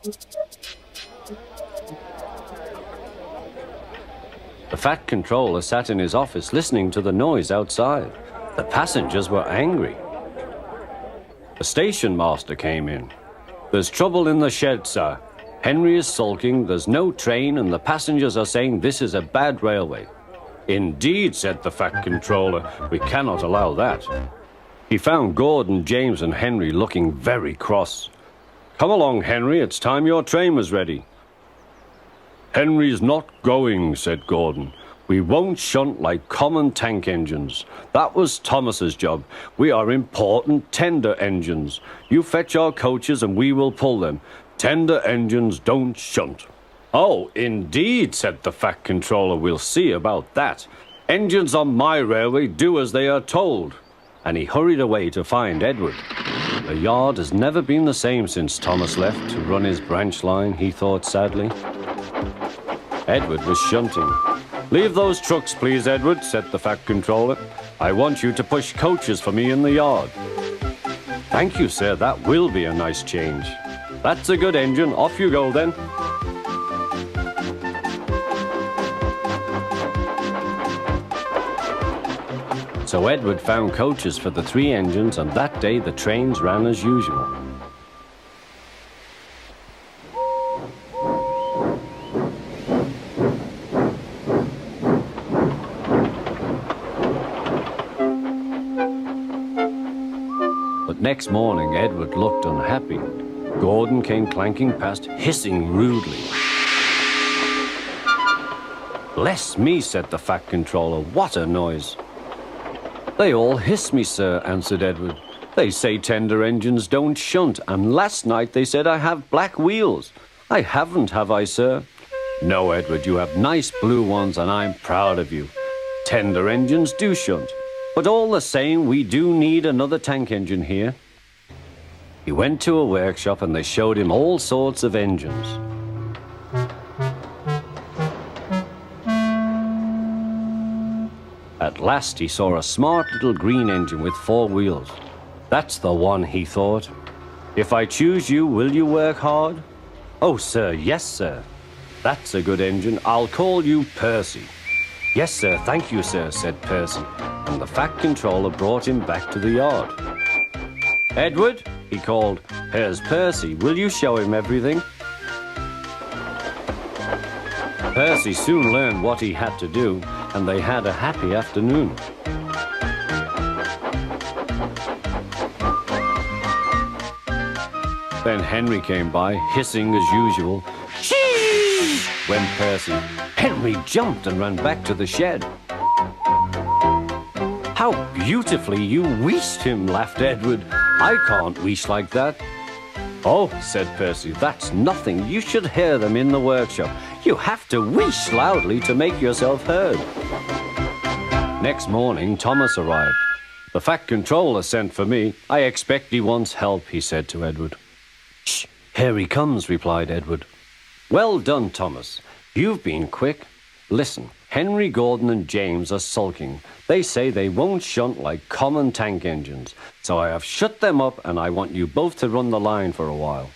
The Fat Controller sat in his office listening to the noise outside. The passengers were angry. The station master came in. "There's trouble in the shed, sir. Henry is sulking, there's no train, and the passengers are saying this is a bad railway." "Indeed," said the Fat Controller, "we cannot allow that." He found Gordon, James, and Henry looking very cross. "Come along, Henry, it's time your train was ready." "Henry's not going," said Gordon. "We won't shunt like common tank engines. That was Thomas's job. We are important tender engines. You fetch our coaches and we will pull them. Tender engines don't shunt." "Oh, indeed," said the Fat Controller. "We'll see about that. Engines on my railway do as they are told." And he hurried away to find Edward. The yard has never been the same since Thomas left to run his branch line, he thought sadly. Edward was shunting. "Leave those trucks, please, Edward," said the Fat Controller. "I want you to push coaches for me in the yard." "Thank you, sir, that will be a nice change." "That's a good engine. Off you go, then." So Edward found coaches for the 3 engines, and that day the trains ran as usual. But next morning, Edward looked unhappy. Gordon came clanking past, hissing rudely. "Bless me," said the Fat Controller, "what a noise." "They all hiss me, sir," answered Edward. "They say tender engines don't shunt, and last night they said I have black wheels. I haven't, have I, sir?" "No, Edward, you have nice blue ones, and I'm proud of you. Tender engines do shunt, but all the same, we do need another tank engine here." He went to a workshop, and they showed him all sorts of engines. At last he saw a smart little green engine with 4 wheels. "That's the one," he thought. "If I choose you, will you work hard?" "Oh, sir, yes, sir." "That's a good engine. I'll call you Percy." "Yes, sir, thank you, sir," said Percy, and the Fat Controller brought him back to the yard. "Edward," he called, "here's Percy. Will you show him everything?" Percy soon learned what he had to do, and they had a happy afternoon. Then Henry came by, hissing as usual. "Chee!" went Percy. Henry jumped and ran back to the shed. "How beautifully you wheeshed him," laughed Edward. "I can't wheesh like that." "Oh," said Percy, "that's nothing. You should hear them in the workshop. You have to wheesh loudly to make yourself heard." Next morning, Thomas arrived. "The Fat Controller sent for me. I expect he wants help," he said to Edward. "Shh, here he comes," replied Edward. "Well done, Thomas. You've been quick. Listen, Henry, Gordon, and James are sulking. They say they won't shunt like common tank engines. So I have shut them up, and I want you both to run the line for a while."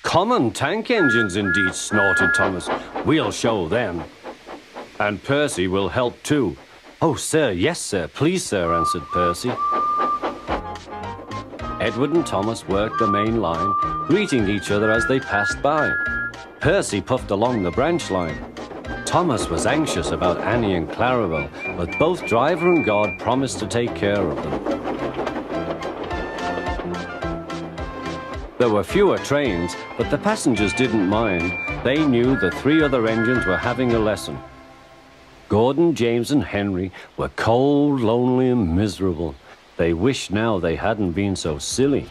"Common tank engines, indeed," snorted Thomas. "We'll show them." "And Percy will help too." "Oh, sir, yes, sir. Please, sir," answered Percy. Edward and Thomas worked the main line, greeting each other as they passed by. Percy puffed along the branch line. Thomas was anxious about Annie and Clarabel, but both driver and guard promised to take care of them. There were fewer trains, but the passengers didn't mind. They knew the 3 other engines were having a lesson. Gordon, James, and Henry were cold, lonely, and miserable. They wished now they hadn't been so silly.